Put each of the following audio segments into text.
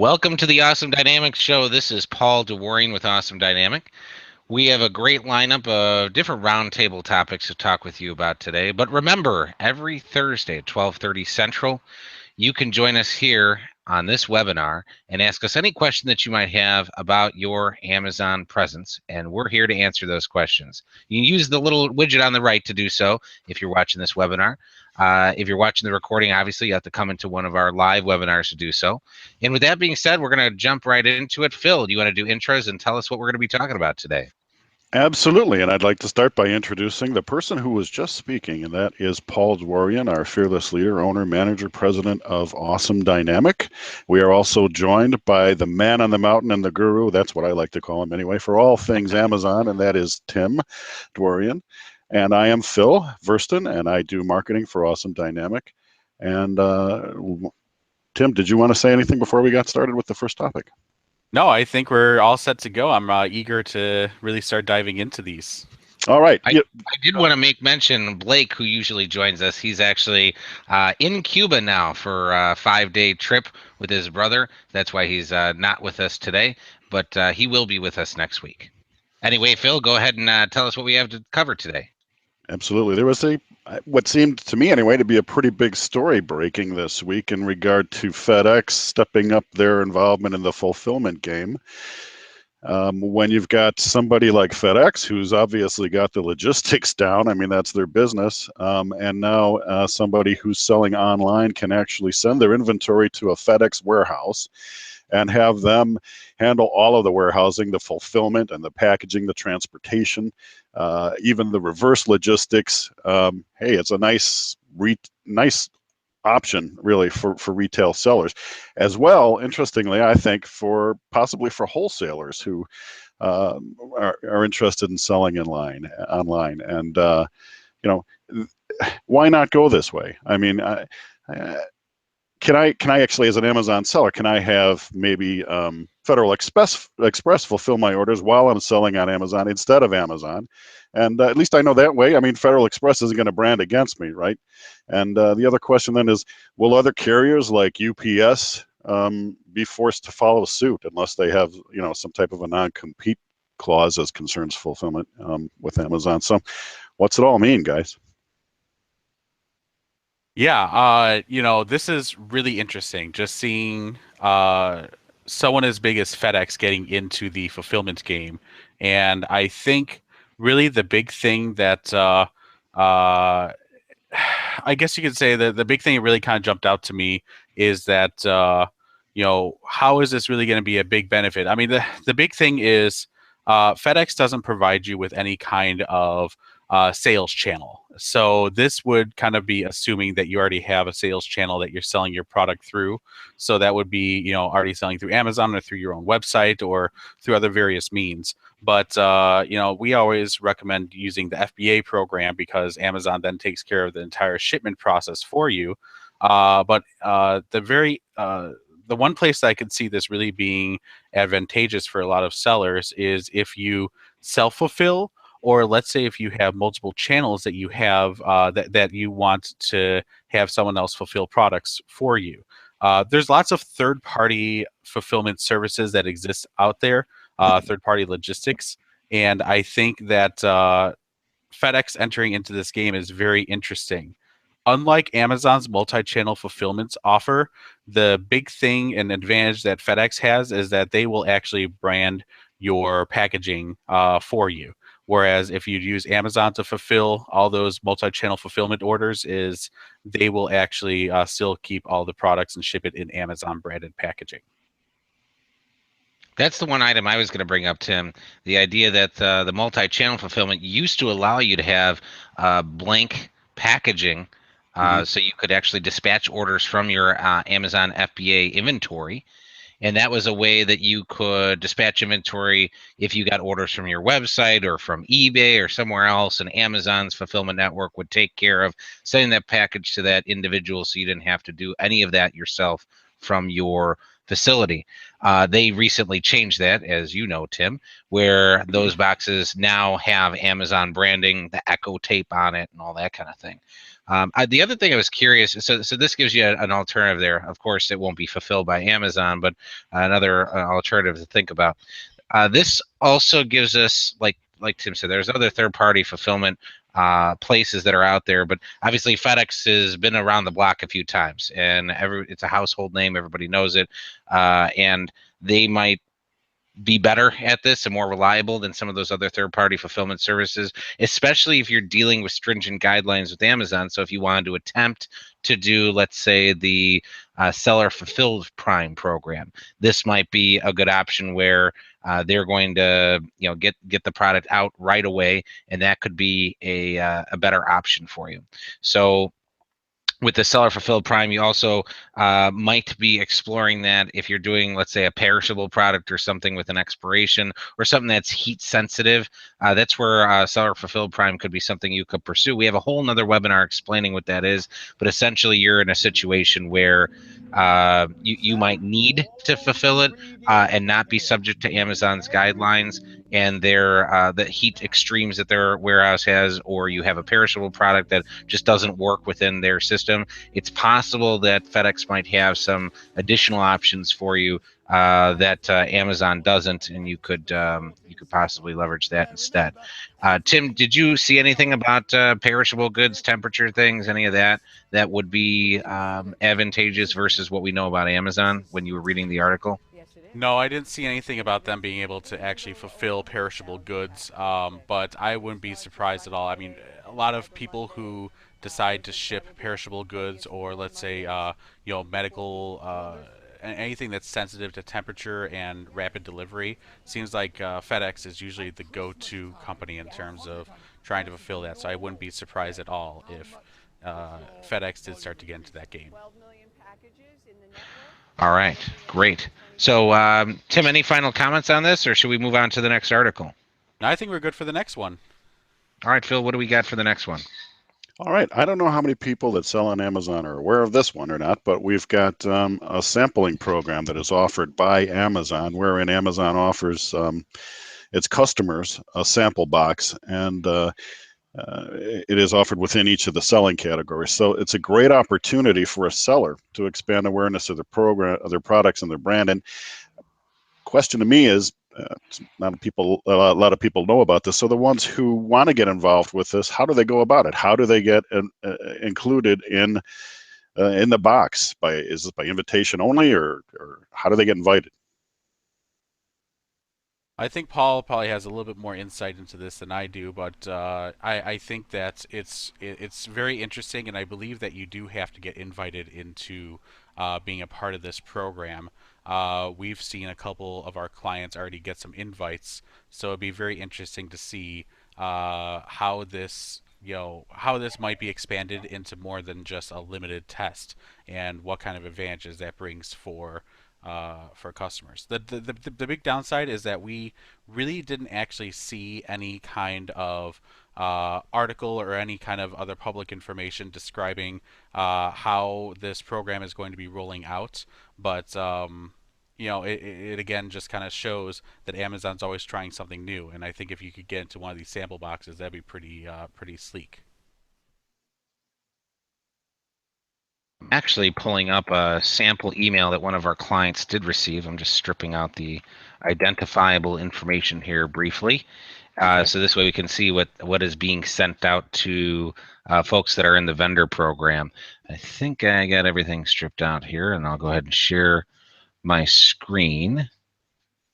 Welcome to the Awesome Dynamics Show. This is Paul DeWarring with Awesome Dynamic. We have a great lineup of different roundtable topics to talk with you about today. But remember, every Thursday at 12:30 Central, you can join us here on this webinar and ask us any question that you might have about your Amazon presence, and we're here to answer those questions. You can use the little widget on the right to do so if you're watching this webinar. If you're watching the recording, obviously you have to come into one of our live webinars to do so. And with that being said, we're going to jump right into it. Phil, do you want to do intros and tell us what we're going to be talking about today? Absolutely, and I'd like to start by introducing the person who was just speaking, and that is Paul DeWarring, our fearless leader, owner, manager, president of Awesome Dynamic. We are also joined by the man on the mountain and the guru, that's what I like to call him anyway, for all things Amazon, and that is Tim DeWarring. And I am Phil Verston, and I do marketing for Awesome Dynamic. And Tim, did you want to say anything before we got started with the first topic? No, I think we're all set to go. I'm eager to really start diving into these. All right. I did want to make mention Blake, who usually joins us. He's actually in Cuba now for a 5-day trip with his brother. That's why he's not with us today, but he will be with us next week. Anyway, Phil, go ahead and tell us what we have to cover today. Absolutely. There was what seemed to me anyway to be a pretty big story breaking this week in regard to FedEx stepping up their involvement in the fulfillment game. When you've got somebody like FedEx, who's obviously got the logistics down, I mean, that's their business, and now somebody who's selling online can actually send their inventory to a FedEx warehouse and have them handle all of the warehousing, the fulfillment and the packaging, the transportation, even the reverse logistics. Hey, it's a nice option really for retail sellers as well. Interestingly, I think possibly for wholesalers who are interested in selling online. And why not go this way? I mean, can I actually, as an Amazon seller, can I have maybe Federal Express fulfill my orders while I'm selling on Amazon instead of Amazon? And at least I know that way. I mean, Federal Express isn't going to brand against me, right? And the other question then is, will other carriers like UPS be forced to follow suit unless they have, some type of a non-compete clause as concerns fulfillment with Amazon? So what's it all mean, guys? Yeah, this is really interesting. Just seeing someone as big as FedEx getting into the fulfillment game. And I think really the big thing that I guess you could say that the big thing that really kind of jumped out to me is that, how is this really going to be a big benefit? I mean, the big thing is FedEx doesn't provide you with any kind of sales channel. So this would kind of be assuming that you already have a sales channel that you're selling your product through. So that would be, already selling through Amazon or through your own website or through other various means. But, we always recommend using the FBA program because Amazon then takes care of the entire shipment process for you. But the one place that I could see this really being advantageous for a lot of sellers is if you self-fulfill, or let's say if you have multiple channels that you have that you want to have someone else fulfill products for you. There's lots of third-party fulfillment services that exist out there, third-party logistics, and I think that FedEx entering into this game is very interesting. Unlike Amazon's multi-channel fulfillment offer, the big thing and advantage that FedEx has is that they will actually brand your packaging for you. Whereas if you use Amazon to fulfill all those multi-channel fulfillment orders, is they will actually still keep all the products and ship it in Amazon branded packaging. That's the one item I was going to bring up, Tim. The idea that the multi-channel fulfillment used to allow you to have blank packaging, so you could actually dispatch orders from your Amazon FBA inventory. And that was a way that you could dispatch inventory if you got orders from your website or from eBay or somewhere else, and Amazon's fulfillment network would take care of sending that package to that individual so you didn't have to do any of that yourself from your facility. They recently changed that, as you know, Tim, where those boxes now have Amazon branding, the Echo tape on it, and all that kind of thing. The other thing I was curious, so this gives you an alternative there. Of course, it won't be fulfilled by Amazon, but another alternative to think about. This also gives us, like Tim said, there's other third-party fulfillment places that are out there, but obviously FedEx has been around the block a few times, and it's a household name. Everybody knows it, and they might be better at this and more reliable than some of those other third-party fulfillment services, especially if you're dealing with stringent guidelines with Amazon. So if you wanted to attempt to do, let's say, the seller fulfilled Prime program, this might be a good option where they're going to, get the product out right away, and that could be a better option for you. So with the seller fulfilled prime, you also might be exploring that if you're doing, let's say, a perishable product or something with an expiration or something that's heat sensitive. That's where seller fulfilled prime could be something you could pursue. We have a whole nother webinar explaining what that is, but essentially you're in a situation where you might need to fulfill it and not be subject to Amazon's guidelines and their the heat extremes that their warehouse has, or you have a perishable product that just doesn't work within their system. It's possible that FedEx might have some additional options for you that Amazon doesn't, and you could possibly leverage that instead. Tim, did you see anything about perishable goods, temperature things, any of that that would be advantageous versus what we know about Amazon when you were reading the article? No, I didn't see anything about them being able to actually fulfill perishable goods, but I wouldn't be surprised at all. I mean, a lot of people who decide to ship perishable goods, or let's say, medical, anything that's sensitive to temperature and rapid delivery, seems like FedEx is usually the go-to company in terms of trying to fulfill that. So I wouldn't be surprised at all if FedEx did start to get into that game. All right, great. So, Tim, any final comments on this, or should we move on to the next article? Now I think we're good for the next one. All right, Phil, what do we got for the next one? All right. I don't know how many people that sell on Amazon are aware of this one or not, but we've got a sampling program that is offered by Amazon, wherein Amazon offers its customers a sample box, and it is offered within each of the selling categories. So it's a great opportunity for a seller to expand awareness of their program, of their products, and their brand. And question to me is, a lot of people know about this. So the ones who want to get involved with this, how do they go about it? How do they get included in the box? Is it by invitation only, or how do they get invited? I think Paul probably has a little bit more insight into this than I do, but I think that it's very interesting, and I believe that you do have to get invited into being a part of this program. We've seen a couple of our clients already get some invites, so it'd be very interesting to see how this how this might be expanded into more than just a limited test, and what kind of advantages that brings for customers. The big downside is that we really didn't actually see any kind of article or any kind of other public information describing how this program is going to be rolling out. But it again just kind of shows that Amazon's always trying something new, and I think if you could get into one of these sample boxes, that'd be pretty sleek. Actually pulling up a sample email that one of our clients did receive. I'm just stripping out the identifiable information here briefly. Okay. So this way we can see what is being sent out to folks that are in the vendor program. I think I got everything stripped out here, and I'll go ahead and share my screen.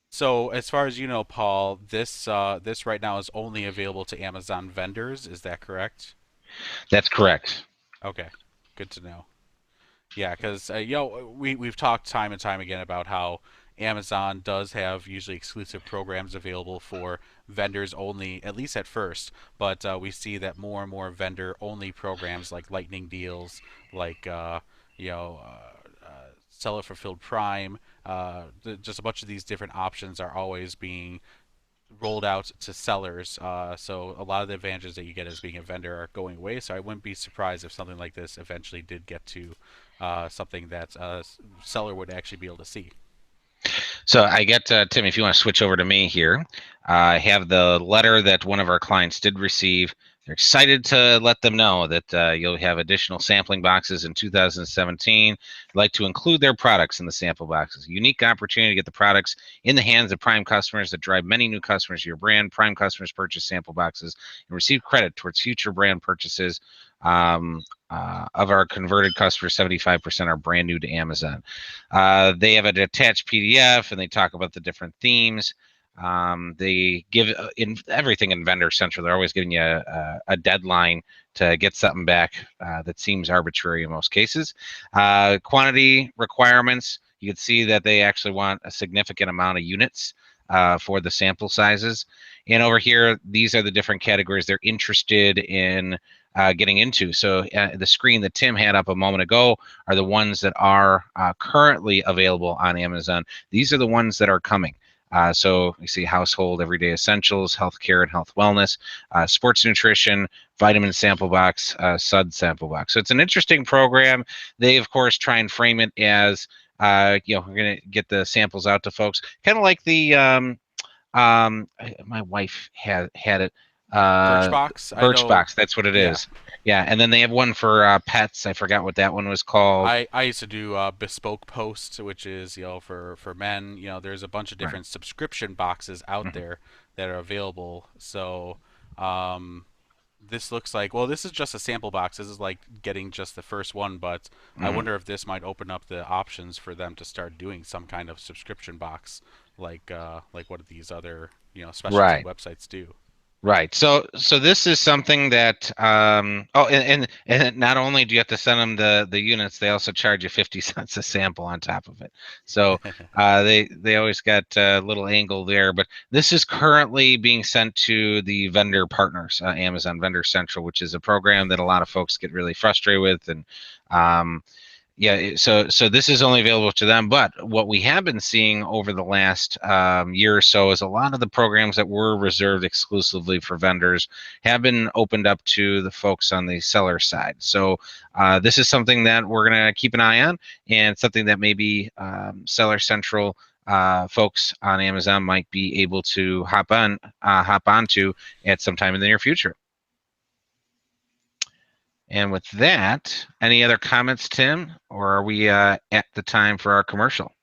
So, as far as you know, Paul, this right now is only available to Amazon vendors. Is that correct? That's correct. Okay, good to know. Yeah, because we've talked time and time again about how Amazon does have usually exclusive programs available for vendors only, at least at first. But we see that more and more vendor-only programs like Lightning deals, like you know, seller fulfilled Prime, just a bunch of these different options are always being rolled out to sellers. So a lot of the advantages that you get as being a vendor are going away. So I wouldn't be surprised if something like this eventually did get to something that a seller would actually be able to see. So I get Tim, if you want to switch over to me here, I have the letter that one of our clients did receive. They're excited to let them know that you'll have additional sampling boxes in 2017. I'd like to include their products in the sample boxes. Unique opportunity to get the products in the hands of Prime customers that drive many new customers to your brand. Prime customers purchase sample boxes and receive credit towards future brand purchases. Of our converted customers, 75% are brand new to Amazon. They have an attached PDF and they talk about the different themes. They give in everything in Vendor Central. They're always giving you a deadline to get something back that seems arbitrary in most cases. Quantity requirements. You can see that they actually want a significant amount of units for the sample sizes. And over here, these are the different categories they're interested in getting into. So the screen that Tim had up a moment ago are the ones that are currently available on Amazon. These are the ones that are coming. So you see household, everyday essentials, healthcare and health wellness, sports nutrition, vitamin sample box, SUD sample box. So it's an interesting program. They, of course, try and frame it as, we're going to get the samples out to folks, kind of like the my wife had it. Birchbox, I know. Birchbox, that's what it Yeah, is. Yeah, and then they have one for pets. I forgot what that one was called. I used to do bespoke posts, which is for men. There's a bunch of Right. different subscription boxes out Mhm. there that are available. So um, this looks like, well, this is just a sample box. This is like getting just the first one, but I Mhm. wonder if this might open up the options for them to start doing some kind of subscription box, like what these other specialty Right. websites do. Right. So this is something that and not only do you have to send them the units, they also charge you 50 cents a sample on top of it. So they always got a little angle there, but this is currently being sent to the vendor partners, Amazon Vendor Central, which is a program that a lot of folks get really frustrated with, and um, yeah, so this is only available to them. But what we have been seeing over the last year or so is a lot of the programs that were reserved exclusively for vendors have been opened up to the folks on the seller side. So this is something that we're going to keep an eye on, and something that maybe Seller Central folks on Amazon might be able to hop onto at some time in the near future. And with that, any other comments, Tim? Or are we at the time for our commercial?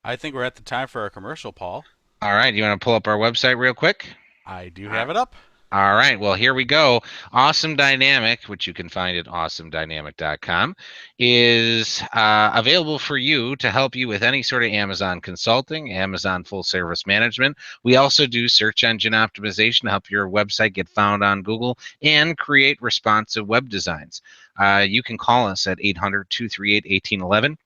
I think we're at the time for our commercial, Paul. All right, you want to pull up our website real quick? I do Uh, have it up. All right, well, here we go. Awesome Dynamic, which you can find at awesomedynamic.com, is available for you to help you with any sort of Amazon consulting, Amazon full service management. We also do search engine optimization to help your website get found on Google and create responsive web designs. You can call us at 800-238-1811.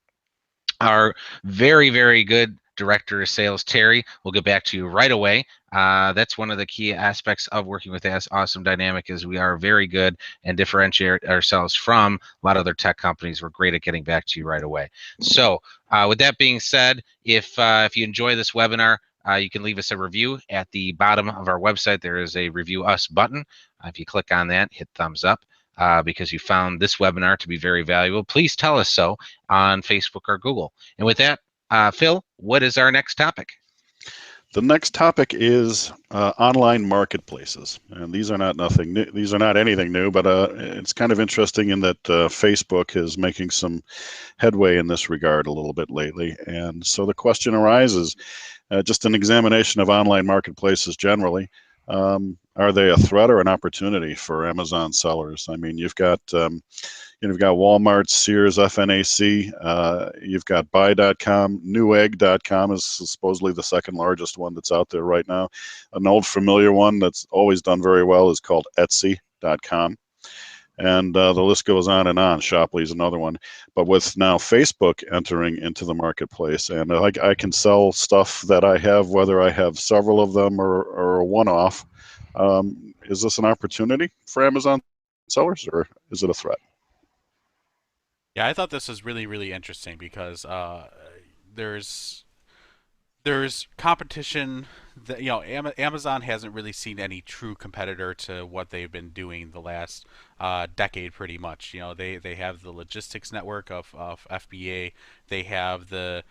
Our very, very good director of sales, Terry, will get back to you right away. That's one of the key aspects of working with Awesome Dynamic is we are very good and differentiate ourselves from a lot of other tech companies. We're great at getting back to you right away. So with that being said, if you enjoy this webinar, you can leave us a review at the bottom of our website. There is a review us button. If you click on that, hit thumbs up. Because you found this webinar to be very valuable, please tell us so on Facebook or Google. And with that, Phil, what is our next topic? The next topic is online marketplaces, and these are not nothing new. These are not anything new, but it's kind of interesting in that Facebook is making some headway in this regard a little bit lately. And so the question arises, just an examination of online marketplaces generally. Are they a threat or an opportunity for Amazon sellers? I mean, you've got Walmart, Sears, FNAC. You've got Buy.com. Newegg.com is supposedly the second largest one that's out there right now. An old familiar one that's always done very well is called Etsy.com. And the list goes on and on. Shopley is another one. But with now Facebook entering into the marketplace, and I can sell stuff that I have, whether I have several of them or a one-off. Is this an opportunity for Amazon sellers, or is it a threat? Yeah, I thought this was really, really interesting because there's there's competition Amazon hasn't really seen any true competitor to what they've been doing the last decade, pretty much. They have the logistics network of FBA. They have the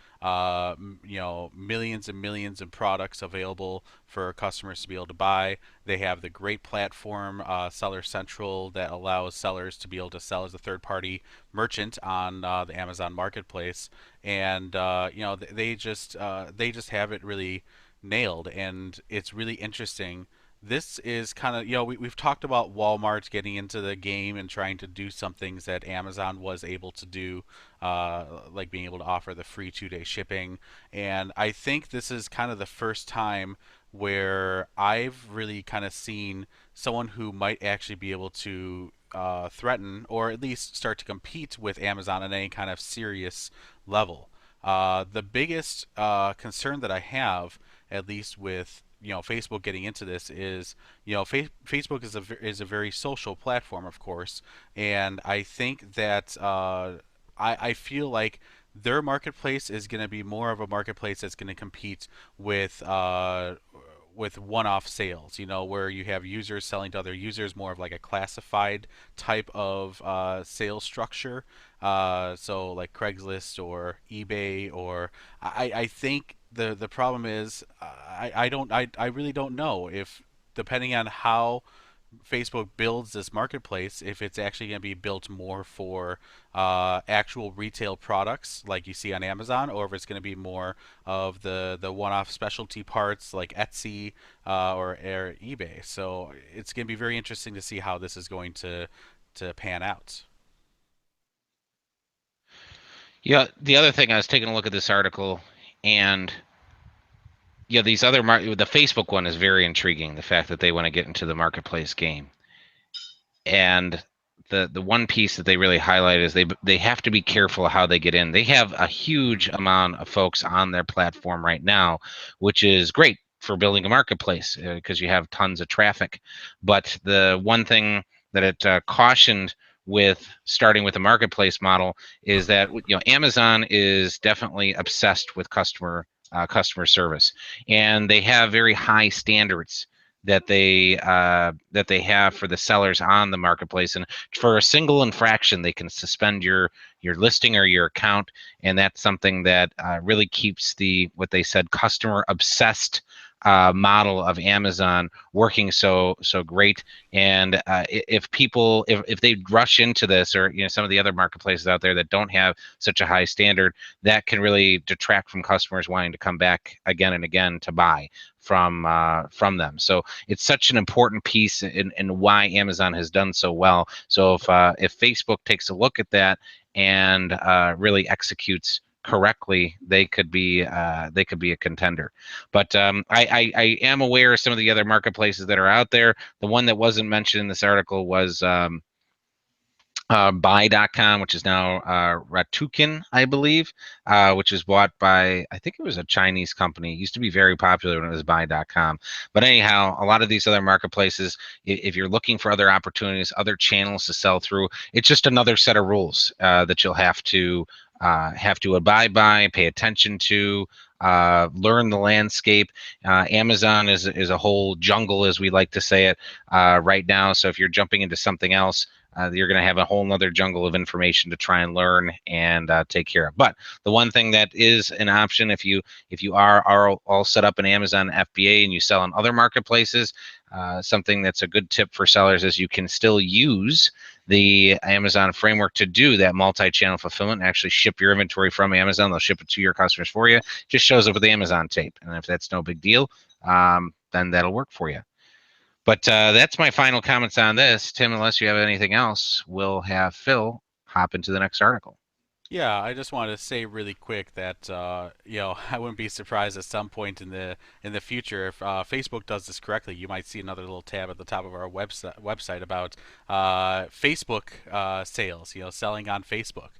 millions and millions of products available for customers to be able to buy. They have the great platform, Seller Central, that allows sellers to be able to sell as a third-party merchant on the Amazon Marketplace, and they just have it really nailed, and it's really interesting. This is kind of, we've talked about Walmart getting into the game and trying to do some things that Amazon was able to do, like being able to offer the free 2-day shipping. And I think this is kind of the first time where I've really kind of seen someone who might actually be able to threaten or at least start to compete with Amazon at any kind of serious level. The biggest concern that I have, at least with Facebook getting into this, is Facebook is a very social platform, of course, and I think that I feel like their marketplace is going to be more of a marketplace that's going to compete with one-off sales, where you have users selling to other users, more of like a classified type of sales structure. So like Craigslist or eBay, or I think the problem is I really don't know if, depending on how Facebook builds this marketplace, if it's actually going to be built more for actual retail products like you see on Amazon, or if it's going to be more of the one-off specialty parts like Etsy or eBay. So it's going to be very interesting to see how this is going to pan out. Yeah, the other thing, I was taking a look at this article, and yeah, the Facebook one is very intriguing. The fact that they want to get into the marketplace game, and the one piece that they really highlight is they have to be careful how they get in. They have a huge amount of folks on their platform right now, which is great for building a marketplace because you have tons of traffic. But the one thing that it cautioned with starting with a marketplace model is that Amazon is definitely obsessed with customer service, and they have very high standards that they have for the sellers on the marketplace, and for a single infraction they can suspend your listing or your account, and that's something that really keeps the, what they said, customer obsessed model of Amazon working so great. And if they rush into this, or some of the other marketplaces out there that don't have such a high standard, that can really detract from customers wanting to come back again and again to buy from them. So it's such an important piece in why Amazon has done so well. So if Facebook takes a look at that and really executes correctly, they could be a contender. But I am aware of some of the other marketplaces that are out there. The one that wasn't mentioned in this article was buy.com, which is now Ratukin, I believe, which was bought by, I think it was a Chinese company. It used to be very popular when it was buy.com. But anyhow, a lot of these other marketplaces, if you're looking for other opportunities, other channels to sell through, it's just another set of rules that you'll have to abide by, pay attention to, learn the landscape. Amazon is a whole jungle, as we like to say it, right now. So if you're jumping into something else, you're going to have a whole nother jungle of information to try and learn and take care of. But the one thing that is an option, if you are all set up in Amazon FBA and you sell on other marketplaces, something that's a good tip for sellers is you can still use the Amazon framework to do that multi-channel fulfillment and actually ship your inventory from Amazon. They'll ship it to your customers for you. It just shows up with the Amazon tape. And if that's no big deal, then that'll work for you. But that's my final comments on this. Tim, unless you have anything else, we'll have Phil hop into the next article. Yeah, I just wanted to say really quick that I wouldn't be surprised at some point in the future if Facebook does this correctly. You might see another little tab at the top of our website about Facebook sales. Selling on Facebook.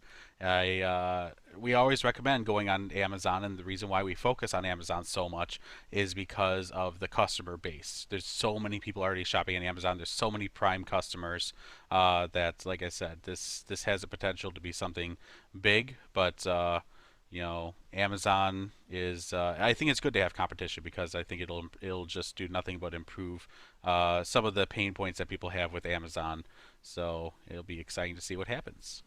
We always recommend going on Amazon, and the reason why we focus on Amazon so much is because of the customer base. There's so many people already shopping on Amazon. There's so many Prime customers that, like I said, this has the potential to be something big. But Amazon is. I think it's good to have competition because I think it'll just do nothing but improve some of the pain points that people have with Amazon. So it'll be exciting to see what happens.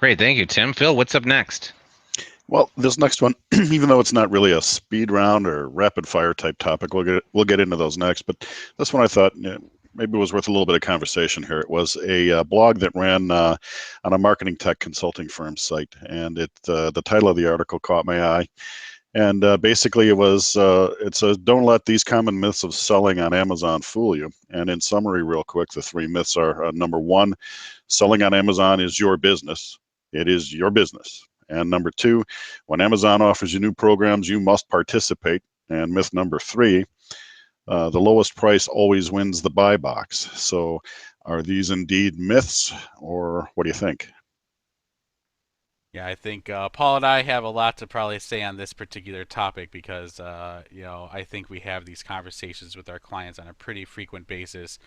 Great, thank you, Tim. Phil, what's up next? Well, this next one, even though it's not really a speed round or rapid fire type topic, we'll get into those next. But this one I thought maybe it was worth a little bit of conversation here. It was a blog that ran on a marketing tech consulting firm site, and the title of the article caught my eye. And basically, it says, "Don't let these common myths of selling on Amazon fool you." And in summary, real quick, the three myths are: number one, selling on Amazon is your business. It is your business. And number two, when Amazon offers you new programs, you must participate. And myth number three, the lowest price always wins the buy box. So, are these indeed myths, or what do you think? Yeah, I think Paul and I have a lot to probably say on this particular topic because I think we have these conversations with our clients on a pretty frequent basis.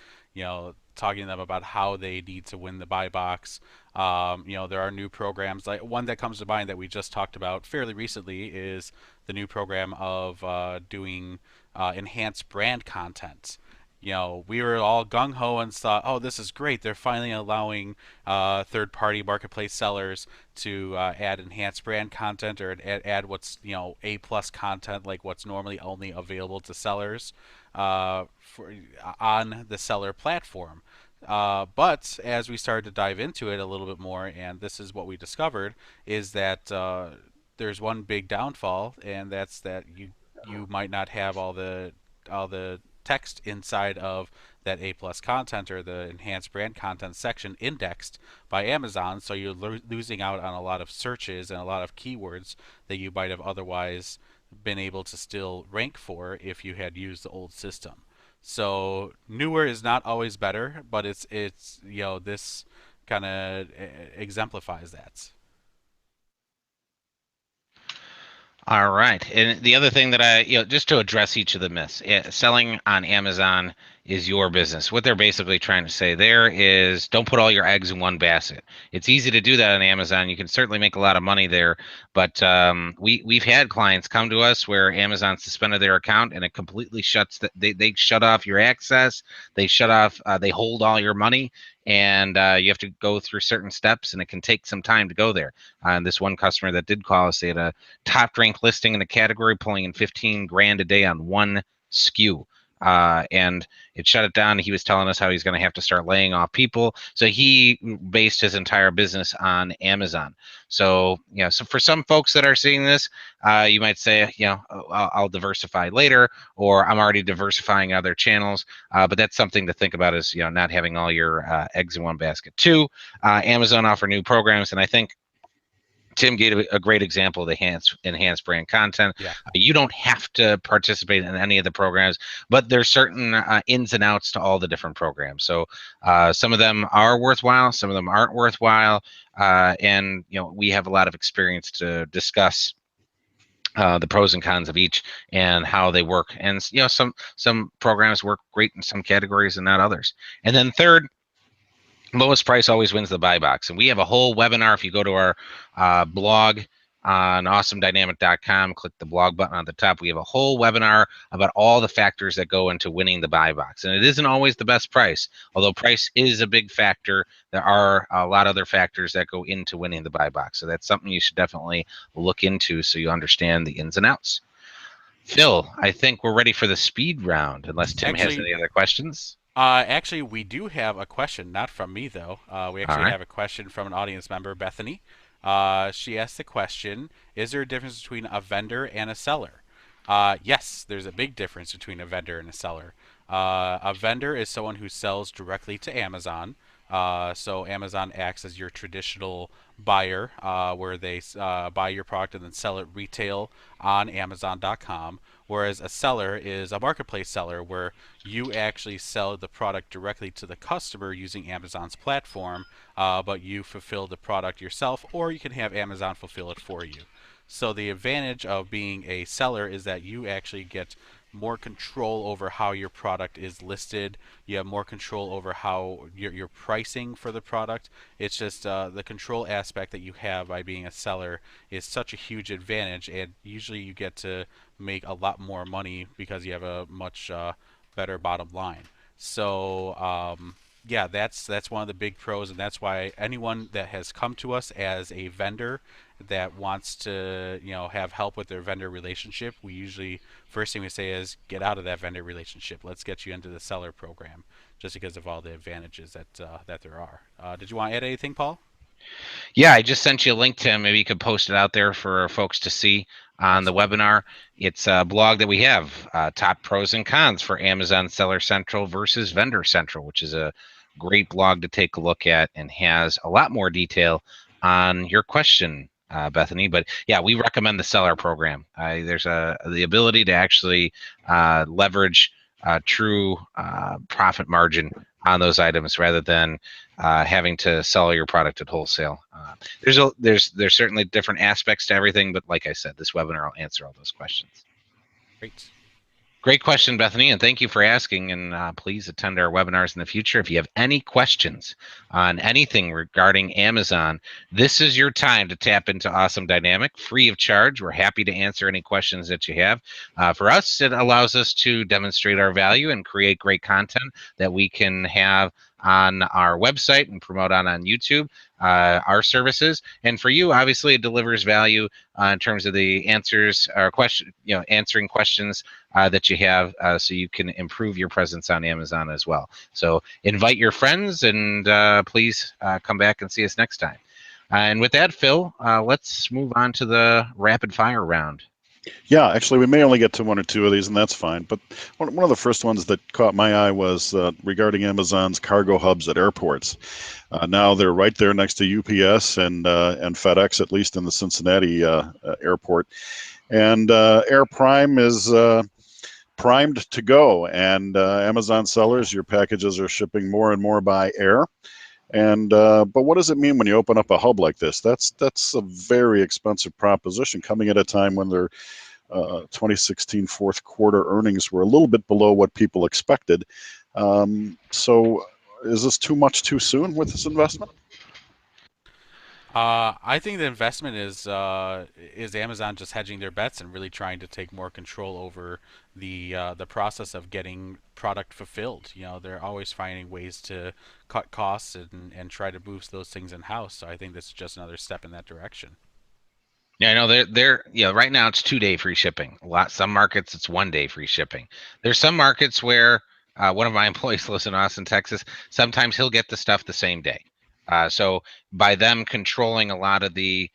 Talking to them about how they need to win the buy box. There are new programs. Like one that comes to mind that we just talked about fairly recently is the new program of doing enhanced brand content. We were all gung ho and thought, oh, this is great. They're finally allowing third party marketplace sellers to add enhanced brand content or add what's A plus content, like what's normally only available to sellers on the seller platform. But as we started to dive into it a little bit more, and this is what we discovered, is that there's one big downfall, and that's that you might not have all the text inside of that A plus content or the enhanced brand content section indexed by Amazon, so you're losing out on a lot of searches and a lot of keywords that you might have otherwise been able to still rank for if you had used the old system. So newer is not always better, but it's this kind of exemplifies that. All right. And the other thing that just to address each of the myths, selling on Amazon is your business. What they're basically trying to say there is don't put all your eggs in one basket. It's easy to do that on Amazon. You can certainly make a lot of money there, but we've had clients come to us where Amazon suspended their account and it completely they shut off your access. They shut off, they hold all your money, and you have to go through certain steps, and it can take some time to go there. And this one customer that did call us, they had a top ranked listing in the category, pulling in 15 grand a day on one SKU. And it shut it down. He was telling us how he's going to have to start laying off people. So he based his entire business on Amazon. So, so for some folks that are seeing this, you might say, I'll diversify later, or I'm already diversifying other channels. But that's something to think about is, not having all your eggs in one basket. Two, Amazon offer new programs. And I think Tim gave a great example of the enhanced brand content. Yeah. You don't have to participate in any of the programs, but there's certain ins and outs to all the different programs. So some of them are worthwhile, some of them aren't worthwhile, and we have a lot of experience to discuss the pros and cons of each and how they work. And some programs work great in some categories and not others. And then third, lowest price always wins the buy box. And we have a whole webinar. If you go to our blog on awesomedynamic.com, click the blog button on the top, we have a whole webinar about all the factors that go into winning the buy box. And it isn't always the best price, although price is a big factor. There are a lot of other factors that go into winning the buy box. So that's something you should definitely look into so you understand the ins and outs. Phil, I think we're ready for the speed round, unless Tim has Actually, any other questions. actually, we do have a question, not from me though. We All actually right. have a question from an audience member, Bethany. She asked the question: is there a difference between a vendor and a seller? Yes, there's a big difference between a vendor and a seller. A vendor is someone who sells directly to Amazon. So Amazon acts as your traditional buyer, where they buy your product and then sell it retail on Amazon.com. Whereas a seller is a marketplace seller, where you actually sell the product directly to the customer using Amazon's platform, but you fulfill the product yourself, or you can have Amazon fulfill it for you. So the advantage of being a seller is that you actually get more control over how your product is listed. You have more control over how your pricing for the product. It's just the control aspect that you have by being a seller is such a huge advantage, and usually you get to make a lot more money because you have a much better bottom line. So yeah, that's one of the big pros, and that's why anyone that has come to us as a vendor that wants to have help with their vendor relationship, we usually first thing we say is get out of that vendor relationship. Let's get you into the seller program, just because of all the advantages that there are. Did you want to add anything, Paul? Yeah, I just sent you a link, Tim. Maybe you could post it out there for folks to see on the Absolutely. webinar. It's a blog that we have, top pros and cons for Amazon Seller Central versus Vendor Central, which is a great blog to take a look at and has a lot more detail on your question, Bethany. But yeah, we recommend the seller program. There's the ability to actually leverage true profit margin on those items rather than having to sell your product at wholesale. There's certainly different aspects to everything, but like I said, this webinar will answer all those questions. Great. Great question, Bethany, and thank you for asking. And please attend our webinars in the future. If you have any questions on anything regarding Amazon, this is your time to tap into Awesome Dynamic, free of charge. We're happy to answer any questions that you have. For us, it allows us to demonstrate our value and create great content that we can have on our website and promote on YouTube, our services. And for you, obviously, it delivers value in terms of the answers or answering questions that you have, so you can improve your presence on Amazon as well. So invite your friends, and please come back and see us next time. And with that, Phil, let's move on to the rapid fire round. Yeah, actually, we may only get to one or two of these, and that's fine. But one of the first ones that caught my eye was regarding Amazon's cargo hubs at airports. Now they're right there next to UPS and FedEx, at least in the Cincinnati airport. And Air Prime is primed to go. And Amazon sellers, your packages are shipping more and more by air. And but what does it mean when you open up a hub like this? That's a very expensive proposition coming at a time when their 2016 fourth quarter earnings were a little bit below what people expected. So is this too much too soon with this investment? I think the investment is Amazon just hedging their bets and really trying to take more control over the process of getting product fulfilled. They're always finding ways to cut costs and try to boost those things in house. So I think this is just another step in that direction. Yeah, I know they're right now it's 2-day free shipping. Some markets it's 1-day free shipping. There's some markets where one of my employees lives in Austin, Texas. Sometimes he'll get the stuff the same day. So by them controlling a lot of the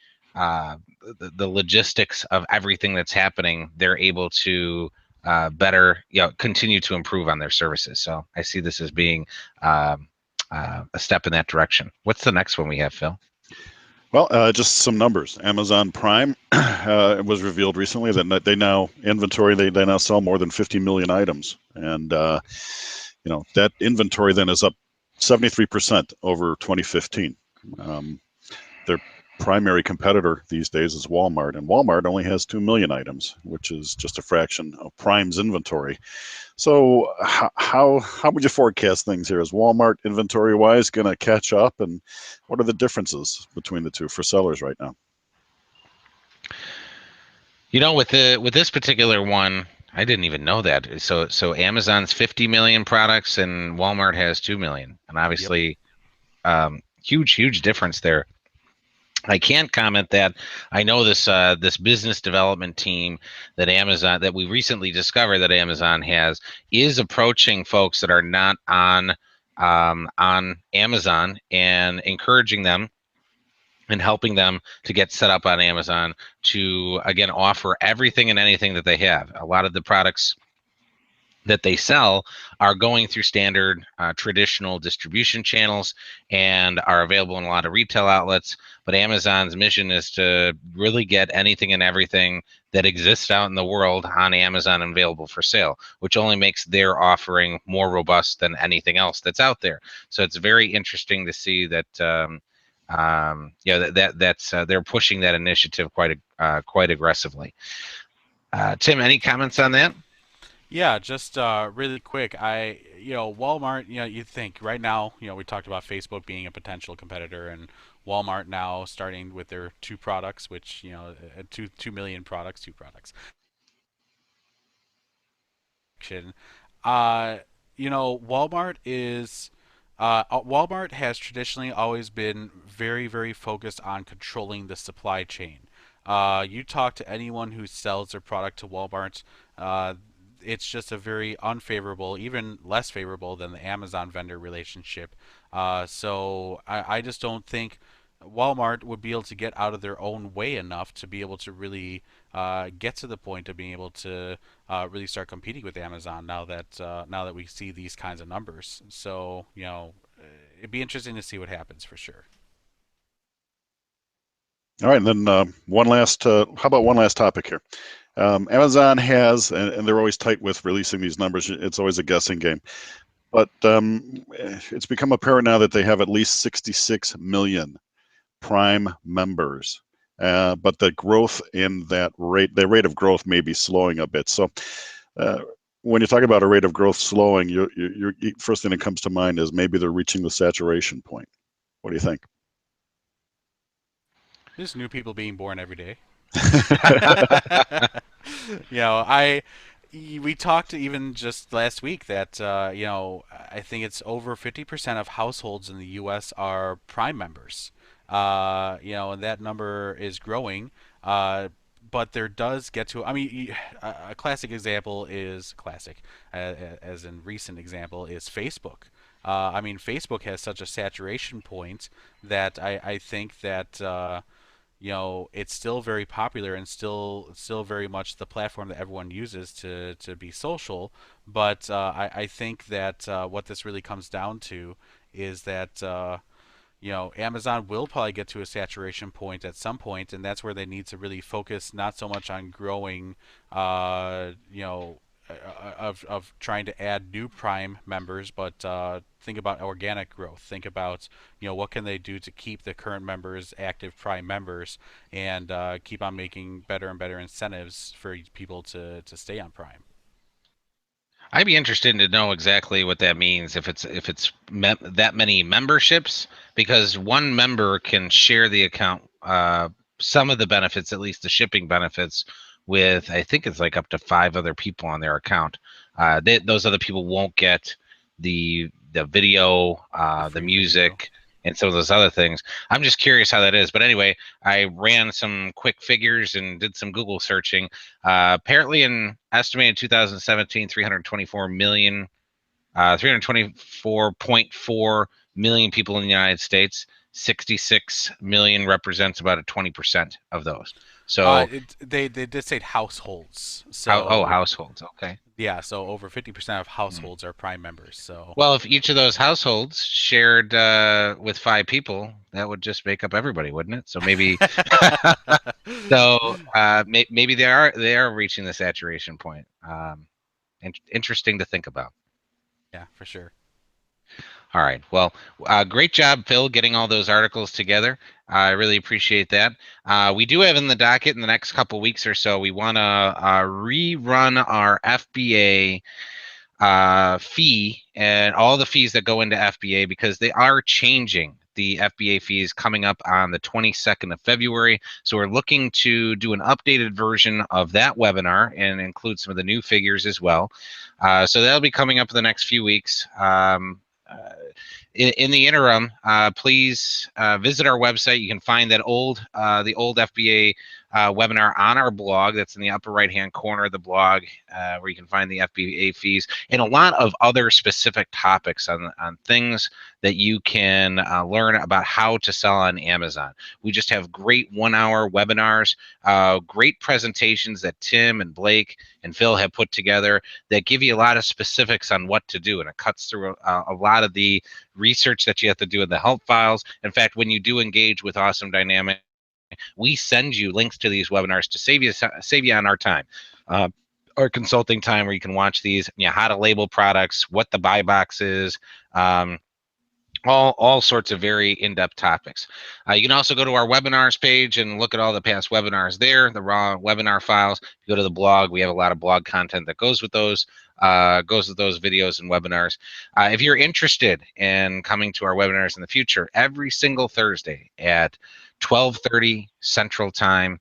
logistics of everything that's happening, they're able to better continue to improve on their services. So I see this as being a step in that direction. What's the next one we have, Phil? Well, just some numbers. Amazon Prime was revealed recently that they now sell more than 50 million items, and that inventory then is up 73% over 2015. Their primary competitor these days is Walmart, and Walmart only has 2 million items, which is just a fraction of Prime's inventory. So how would you forecast things here? Is Walmart inventory wise going to catch up, and what are the differences between the two for sellers right now? With this particular one, I didn't even know that. So Amazon's 50 million products and Walmart has 2 million, and Yep. obviously huge difference there. I can't comment that I know this business development team that we recently discovered that Amazon has is approaching folks that are not on Amazon and encouraging them and helping them to get set up on Amazon to again offer everything and anything that they have. A lot of the products that they sell are going through standard traditional distribution channels and are available in a lot of retail outlets. But Amazon's mission is to really get anything and everything that exists out in the world on Amazon and available for sale, which only makes their offering more robust than anything else that's out there. So it's very interesting to see that they're pushing that initiative quite aggressively. Tim, any comments on that? Yeah, just really quick. Walmart. You think right now. We talked about Facebook being a potential competitor, and Walmart now starting with their two products, which 2 million products, two products. Uh, Walmart has traditionally always been very, very focused on controlling the supply chain. You talk to anyone who sells their product to Walmart, uh, it's just a very unfavorable, even less favorable than the Amazon vendor relationship. So I just don't think Walmart would be able to get out of their own way enough to be able to really get to the point of being able to really start competing with Amazon now that we see these kinds of numbers. So it'd be interesting to see what happens for sure. All right, and then one last. How about one last topic here? Amazon has, and they're always tight with releasing these numbers. It's always a guessing game, but it's become apparent now that they have at least 66 million Prime members. But the growth in that rate, the rate of growth may be slowing a bit. So uh, when you talk about a rate of growth slowing, your first thing that comes to mind is maybe they're reaching the saturation point. What do you think? Just new people being born every day. you know, I we talked even just last week that I think it's over 50% of households in the U.S. are Prime members. And that number is growing. But there does get to. I mean, a classic example is as in recent example is Facebook. I mean, Facebook has such a saturation point that I think that it's still very popular and still very much the platform that everyone uses to be social. But I think that what this really comes down to is that Amazon will probably get to a saturation point at some point, and that's where they need to really focus not so much on growing, uh, you know, of trying to add new Prime members, but think about organic growth. Think about what can they do to keep the current members active Prime members, and keep on making better and better incentives for people to stay on Prime. I'd be interested to know exactly what that means if it's that many memberships, because one member can share the account, some of the benefits, at least the shipping benefits, with I think it's like up to 5 other people on their account. Those other people won't get the video, The the free video. music, and some of those other things. I'm just curious how that is. But anyway, I ran some quick figures and did some Google searching. Apparently, in estimated 2017, 324.4 million people in the United States. 66 million represents about a 20% of those. So, They did say households, oh, so households. Okay. yeah, so over 50% of Hmm. households are Prime members. So Well, if each of those households shared with 5 people, that would just make up everybody, wouldn't it? So maybe, maybe they are reaching the saturation point. Interesting to think about. yeah, for sure. All right. Well, great job, Phil, getting all those articles together. I really appreciate that. We do have in the docket in the next couple weeks or so. We want to rerun our FBA fee and all the fees that go into FBA, because they are changing the FBA fees coming up on the 22nd of February. So we're looking to do an updated version of that webinar and include some of the new figures as well. So that'll be coming up in the next few weeks. In the interim, please visit our website. You can find the old FBA webinar on our blog. That's in the upper right-hand corner of the blog, where you can find the FBA fees and a lot of other specific topics on things that you can learn about how to sell on Amazon. We just have great 1-hour webinars, great presentations that Tim and Blake and Phil have put together that give you a lot of specifics on what to do, and it cuts through a lot of the research that you have to do in the help files. In fact, when you do engage with Awesome Dynamic, we send you links to these webinars to save you on our time, our consulting time, where you can watch these. How to label products, what the buy box is, um, all sorts of very in-depth topics. You can also go to our webinars page and look at all the past webinars there, the raw webinar files. You go to the blog, we have a lot of blog content that goes with those videos and webinars. If you're interested in coming to our webinars in the future, every single Thursday at 12:30 Central Time,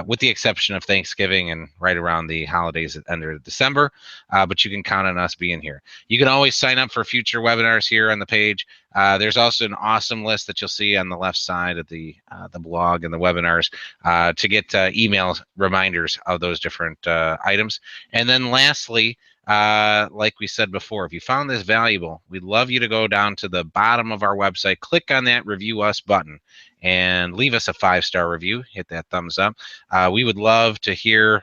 with the exception of Thanksgiving and right around the holidays at end of December, but you can count on us being here. You can always sign up for future webinars here on the page. There's also an awesome list that you'll see on the left side of the blog and the webinars to get email reminders of those different items. And then lastly, like we said before, if you found this valuable, we'd love you to go down to the bottom of our website, click on that Review Us button, and leave us a 5-star review. Hit that thumbs up. We would love to hear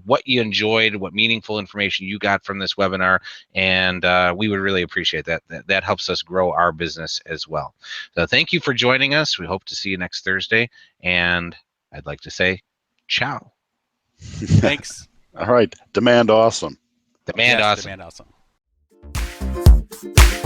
what you enjoyed, what meaningful information you got from this webinar, and we would really appreciate that. That helps us grow our business as well. So thank you for joining us. We hope to see you next Thursday, and I'd like to say ciao. Thanks. All right. Demand awesome. Demand Yes, awesome. Demand awesome.